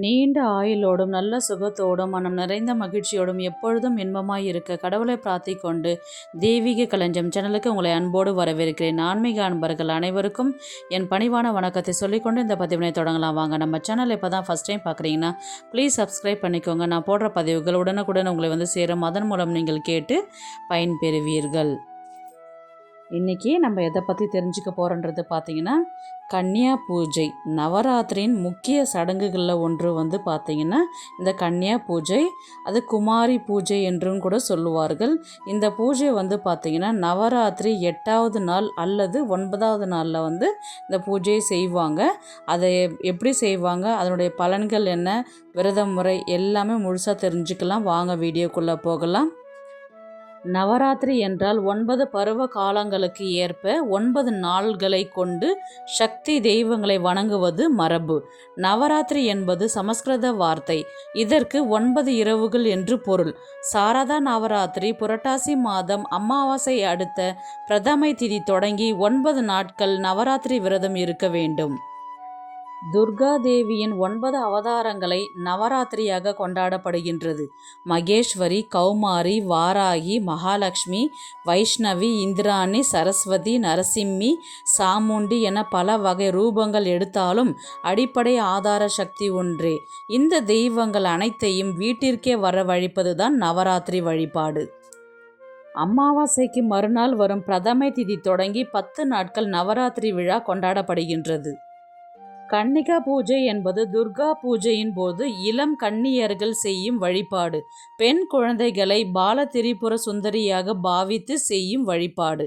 நீண்ட ஆயுளோடும் நல்ல சுகத்தோடும் மனம் நிறைந்த மகிழ்ச்சியோடும் எப்பொழுதும் இன்பமாய் இருக்க கடவுளை பிரார்த்திக்கொண்டு தெய்வீக களஞ்சியம் சேனலுக்கு உங்களை அன்போடு வரவேற்கிறேன். ஆன்மீக அன்பர்கள் அனைவருக்கும் என் பணிவான வணக்கத்தை சொல்லிக்கொண்டு இந்த பதிவினை தொடங்கலாம். வாங்க, நம்ம சேனல் இப்போ தான் ஃபஸ்ட் டைம் பார்க்குறீங்கன்னா ப்ளீஸ் சப்ஸ்கிரைப் பண்ணிக்கோங்க. நான் போடுற பதிவுகள் உடனுக்குடன் உங்களை சேரும். அதன் மூலம் நீங்கள் கேட்டு பயன்பெறுவீர்கள். இன்றைக்கி நம்ம எதை பற்றி தெரிஞ்சுக்க போகிறோன்றது பார்த்திங்கன்னா, கன்னியா பூஜை. நவராத்திரியின் முக்கிய சடங்குகளில் ஒன்று பார்த்திங்கன்னா இந்த கன்னியா பூஜை. அது குமாரி பூஜை என்றும் கூட சொல்லுவார்கள். இந்த பூஜை பார்த்திங்கன்னா நவராத்திரி 8வது நாள் அல்லது 9வது நாளில் இந்த பூஜையை செய்வாங்க. அதை எப்படி செய்வாங்க, அதனுடைய பலன்கள் என்ன, விரத முறை எல்லாமே முழுசாக தெரிஞ்சுக்கலாம். வாங்க வீடியோக்குள்ளே போகலாம். நவராத்திரி என்றால் 9 பருவ காலங்களுக்கு ஏற்ப 9 நாள்களை கொண்டு சக்தி தெய்வங்களை வணங்குவது மரபு. நவராத்திரி என்பது சமஸ்கிருத வார்த்தை. இதற்கு 9 இரவுகள் என்று பொருள். சாரதா நவராத்திரி புரட்டாசி மாதம் அமாவாசை அடுத்த பிரதமை திதி தொடங்கி 9 நாட்கள் நவராத்திரி விரதம் இருக்க வேண்டும். துர்கா தேவியின் 9 அவதாரங்களை நவராத்திரியாக கொண்டாடப்படுகின்றது. மகேஸ்வரி, கௌமாரி, வாராகி, மகாலட்சுமி, வைஷ்ணவி, இந்திராணி, சரஸ்வதி, நரசிம்மி, சாமுண்டி என பல வகை ரூபங்கள் எடுத்தாலும் அடிப்படை ஆதார சக்தி ஒன்றே. இந்த தெய்வங்கள் அனைத்தையும் வீட்டிற்கே வரவழைப்பதுதான் நவராத்திரி வழிபாடு. அமாவாசைக்கு மறுநாள் வரும் பிரதமை திதி தொடங்கி 10 நாட்கள் நவராத்திரி விழா கொண்டாடப்படுகின்றது. கன்னிகா பூஜை என்பது துர்கா பூஜையின் போது இளம் கன்னியர்கள் செய்யும் வழிபாடு. பெண் குழந்தைகளை பால திரிபுர சுந்தரியாக பாவித்து செய்யும் வழிபாடு.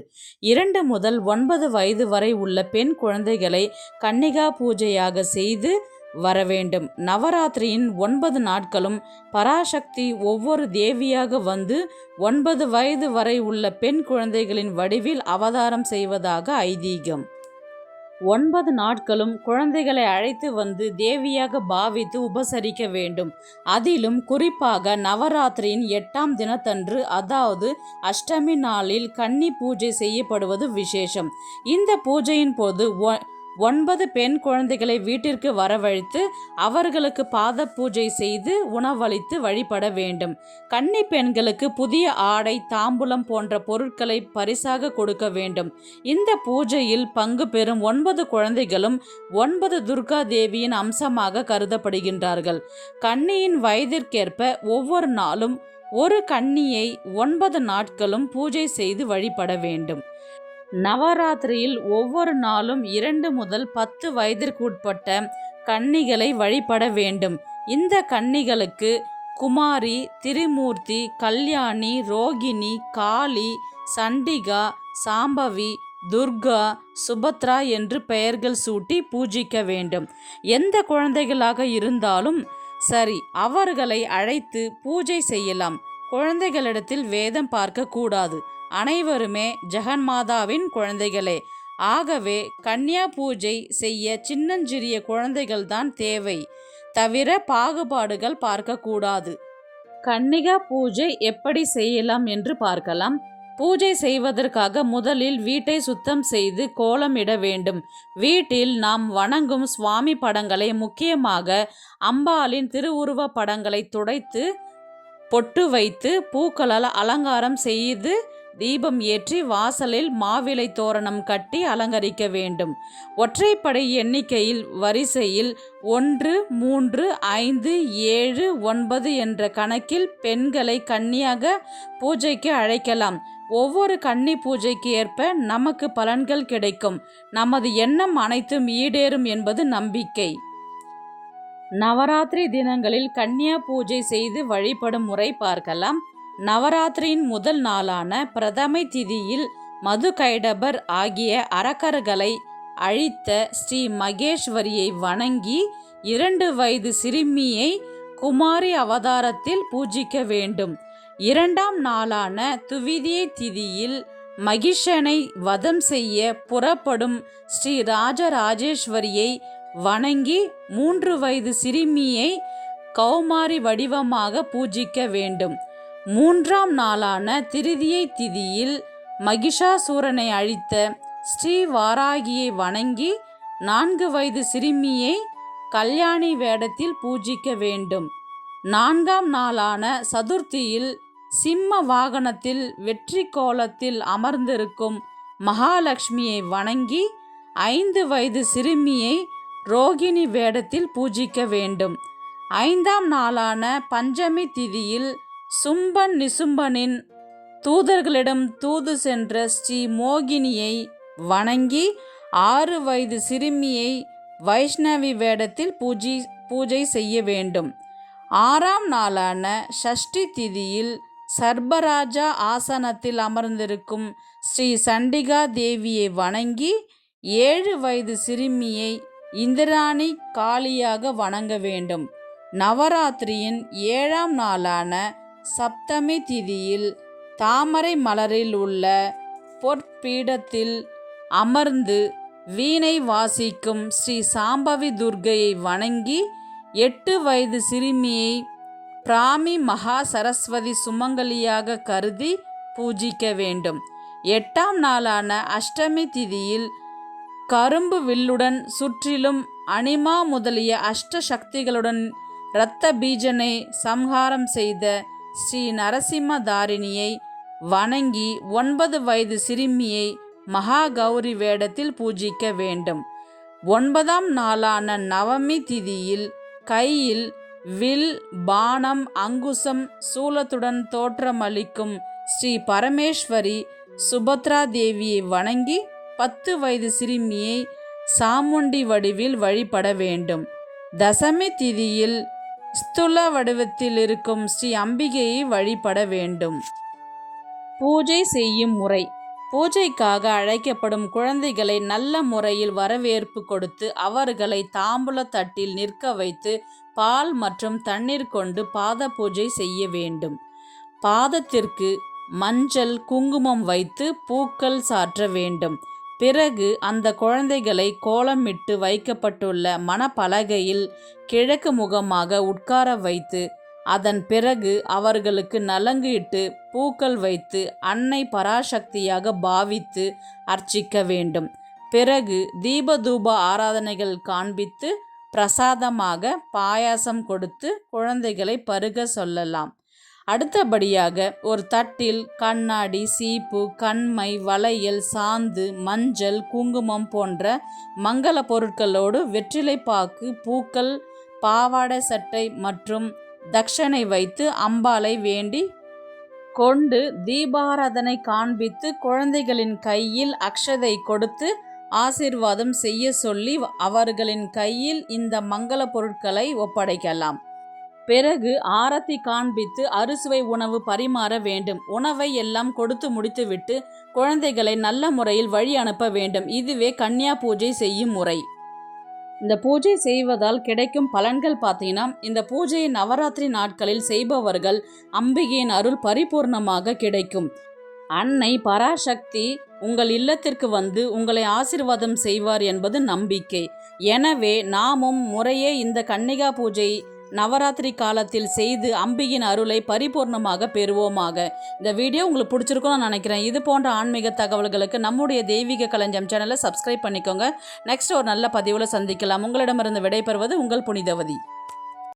2 முதல் 9 வயது வரை உள்ள பெண் குழந்தைகளை கன்னிகா பூஜையாக செய்து வர வேண்டும். நவராத்திரியின் 9 நாட்களும் பராசக்தி ஒவ்வொரு தேவியாக 9 வயது வரை உள்ள பெண் குழந்தைகளின் வடிவில் அவதாரம் செய்வதாக ஐதீகம். 9 நாட்களும் குழந்தைகளை அழைத்து தேவியாக பாவித்து உபசரிக்க வேண்டும். அதிலும் குறிப்பாக நவராத்திரியின் 8ஆம் தினத்தன்று, அதாவது அஷ்டமி நாளில் கன்னி பூஜை செய்யப்படுவது விசேஷம். இந்த பூஜையின் போது 9 பெண் குழந்தைகளை வீட்டிற்கு வரவழைத்து அவர்களுக்கு பாத பூஜை செய்து உணவளித்து வழிபட வேண்டும். கன்னி பெண்களுக்கு புதிய ஆடை, தாம்பூலம் போன்ற பொருட்களை பரிசாக கொடுக்க வேண்டும். இந்த பூஜையில் பங்கு பெறும் 9 குழந்தைகளும் 9 துர்கா தேவியின் அம்சமாக கருதப்படுகின்றார்கள். கன்னியின் வயதிற்கேற்ப ஒவ்வொரு நாளும் ஒரு கன்னியை 9 நாட்களும் பூஜை செய்து வழிபட வேண்டும். நவராத்திரியில் ஒவ்வொரு நாளும் 2 முதல் 10 வயதிற்குட்பட்ட கன்னிகளை வழிபட வேண்டும். இந்த கன்னிகளுக்கு குமாரி, திரிமூர்த்தி, கல்யாணி, ரோகிணி, காளி, சண்டிகா, சாம்பவி, துர்கா, சுபத்ரா என்று பெயர்கள் சூட்டி பூஜிக்க வேண்டும். எந்த குழந்தைகளாக இருந்தாலும் சரி, அவர்களை அழைத்து பூஜை செய்யலாம். குழந்தைகளிடத்தில் வேதம் பார்க்க கூடாது. அனைவருமே ஜெகன்மாதாவின் குழந்தைகளே. ஆகவே கன்னியா பூஜை செய்ய சின்னஞ்சிறிய குழந்தைகள்தான் தேவை, தவிர பாகுபாடுகள் பார்க்கக்கூடாது. கன்னிகா பூஜை எப்படி செய்யலாம் என்று பார்க்கலாம். பூஜை செய்வதற்காக முதலில் வீட்டை சுத்தம் செய்து கோலமிட வேண்டும். வீட்டில் நாம் வணங்கும் சுவாமி படங்களை, முக்கியமாக அம்பாளின் திருவுருவ படங்களை துடைத்து பொட்டு வைத்து பூக்களால் அலங்காரம் செய்து தீபம் ஏற்றி வாசலில் மாவிலை தோரணம் கட்டி அலங்கரிக்க வேண்டும். ஒற்றைப்படை எண்ணிக்கையில் வரிசையில் 1, 3, 5, 7, 9 என்ற கணக்கில் பெண்களை கன்னியாக பூஜைக்கு அழைக்கலாம். ஒவ்வொரு கன்னி பூஜைக்கு ஏற்ப நமக்கு பலன்கள் கிடைக்கும். நமது எண்ணம் அனைத்தும் ஈடேறும் என்பது நம்பிக்கை. நவராத்திரி தினங்களில் கன்னியா பூஜை செய்து வழிபடும் முறை பார்க்கலாம். நவராத்திரியின் முதல் நாளான பிரதமை திதியில் மது கைடபர் ஆகிய அரக்கர்களை அழித்த ஸ்ரீ மகேஸ்வரியை வணங்கி 2 வயது சிறுமியை குமாரி அவதாரத்தில் பூஜிக்க வேண்டும். 2ஆம் நாளான துவிதியை திதியில் மகிஷனை வதம் செய்ய புறப்படும் ஸ்ரீ ராஜராஜேஸ்வரியை வணங்கி 3 வயது சிறுமியை கௌமாரி வடிவமாக பூஜிக்க வேண்டும். 3ஆம் நாளான திருதியை திதியில் மகிஷாசூரனை அழித்த ஸ்ரீ வாராகியை வணங்கி 4 வயது சிறுமியை கல்யாணி வேடத்தில் பூஜிக்க வேண்டும். 4ஆம் நாளான சதுர்த்தியில் சிம்ம வாகனத்தில் வெற்றி கோலத்தில் அமர்ந்திருக்கும் மகாலட்சுமியை வணங்கி 5 வயது சிறுமியை ரோகிணி வேடத்தில் பூஜிக்க வேண்டும். 5ஆம் நாளான பஞ்சமி திதியில் சும்பன் நிசும்பனின் தூதர்களிடம் தூது சென்ற ஸ்ரீ மோகினியை வணங்கி 6 வயது சிறுமியை வைஷ்ணவி வேடத்தில் பூஜை செய்ய வேண்டும். 6ஆம் நாளான ஷஷ்டி திதியில் சர்பராஜா ஆசனத்தில் அமர்ந்திருக்கும் ஸ்ரீ சண்டிகா தேவியை வணங்கி 7 வயது சிறுமியை இந்திராணி காளியாக வணங்க வேண்டும். நவராத்திரியின் 7ஆம் நாளான சப்தமி திதியில் தாமரை மலரில் உள்ள பொற்பீடத்தில் அமர்ந்து வீணை வாசிக்கும் ஸ்ரீ சாம்பவி துர்க்கையை வணங்கி 8 வயது சிறுமியை பிராமி மகா சரஸ்வதி சுமங்கலியாக கருதி பூஜிக்க வேண்டும். 8ஆம் நாளான அஷ்டமி திதியில் கரும்பு வில்லுடன் சுற்றிலும் அனிமா முதலிய அஷ்ட சக்திகளுடன் இரத்த பீஜனை சம்ஹாரம் செய்த ஸ்ரீ நரசிம்மதாரிணியை வணங்கி 9 வயது சிறுமியை மகா கௌரி வேடத்தில் பூஜிக்க வேண்டும். 9ஆம் நாளான நவமி திதியில் கையில் வில், பானம், அங்குசம், சூலத்துடன் தோற்றமளிக்கும் ஸ்ரீ பரமேஸ்வரி சுபத்ரா தேவியை வணங்கி 10 வயது சிறுமியை சாமுண்டி வடிவில் வழிபட வேண்டும். தசமி திதியில் ஸ்துல வடிவத்தில் இருக்கும் ஸ்ரீ அம்பிகையை வழிபட வேண்டும். பூஜை செய்யும் முறை. பூஜைக்காக அழைக்கப்படும் குழந்தைகளை நல்ல முறையில் வரவேற்பு கொடுத்து அவர்களை தாம்பூல தட்டில் நிற்க வைத்து பால் மற்றும் தண்ணீர் கொண்டு பாத பூஜை செய்ய வேண்டும். பாதத்திற்கு மஞ்சள் குங்குமம் வைத்து பூக்கள் சாற்ற வேண்டும். பிறகு அந்த குழந்தைகளை கோலமிட்டு வைக்கப்பட்டுள்ள மணப்பலகையில் கிழக்கு முகமாக உட்கார வைத்து அதன் பிறகு அவர்களுக்கு நலங்கு இட்டு பூக்கள் வைத்து அன்னை பராசக்தியாக பாவித்து அர்ச்சிக்க வேண்டும். பிறகு தீபதூப ஆராதனைகள் காண்பித்து பிரசாதமாக பாயாசம் கொடுத்து குழந்தைகளை பருக சொல்லலாம். அடுத்தபடியாக ஒரு தட்டில் கண்ணாடி, சீப்பு, கண்மை, வளையல், சாந்து, மஞ்சள், குங்குமம் போன்ற மங்கள பொருட்களோடு வெற்றிலைப்பாக்கு, பூக்கள், பாவாடை சட்டை மற்றும் தட்சணை வைத்து அம்பாளை வேண்டி கொண்டு தீபாராதனை காண்பித்து குழந்தைகளின் கையில் அக்ஷதை கொடுத்து ஆசீர்வாதம் செய்ய சொல்லி அவர்களின் கையில் இந்த மங்கள பொருட்களை ஒப்படைக்கலாம். பிறகு ஆரத்தி காண்பித்து அறுசுவை உணவு பரிமாற வேண்டும். உணவை எல்லாம் கொடுத்து முடித்துவிட்டு குழந்தைகளை நல்ல முறையில் வழி அனுப்ப வேண்டும். இதுவே கன்னியா பூஜை செய்யும் முறை. இந்த பூஜை செய்வதால் கிடைக்கும் பலன்கள் பார்த்தீங்கன்னா, இந்த பூஜையை நவராத்திரி நாட்களில் செய்பவர்கள் அம்பிகையின் அருள் பரிபூர்ணமாக கிடைக்கும். அன்னை பராசக்தி உங்கள் இல்லத்திற்கு வந்து உங்களை ஆசீர்வாதம் செய்வார் என்பது நம்பிக்கை. எனவே நாமும் முறையே இந்த கன்னிகா பூஜை நவராத்திரி காலத்தில் செய்து அம்பிகையின் அருளை பரிபூர்ணமாக பெறுவோமாக. இந்த வீடியோ உங்களுக்கு பிடிச்சிருக்கும்னு நினைக்கிறேன். இது போன்ற ஆன்மீக தகவல்களுக்கு நம்முடைய தெய்வீக களஞ்சியம் சேனலை சப்ஸ்கிரைப் பண்ணிக்கோங்க. நெக்ஸ்ட் ஒரு நல்ல பதிவில் சந்திக்கலாம். உங்களிடமிருந்து விடைபெறுவது உங்கள் புனிதவதி.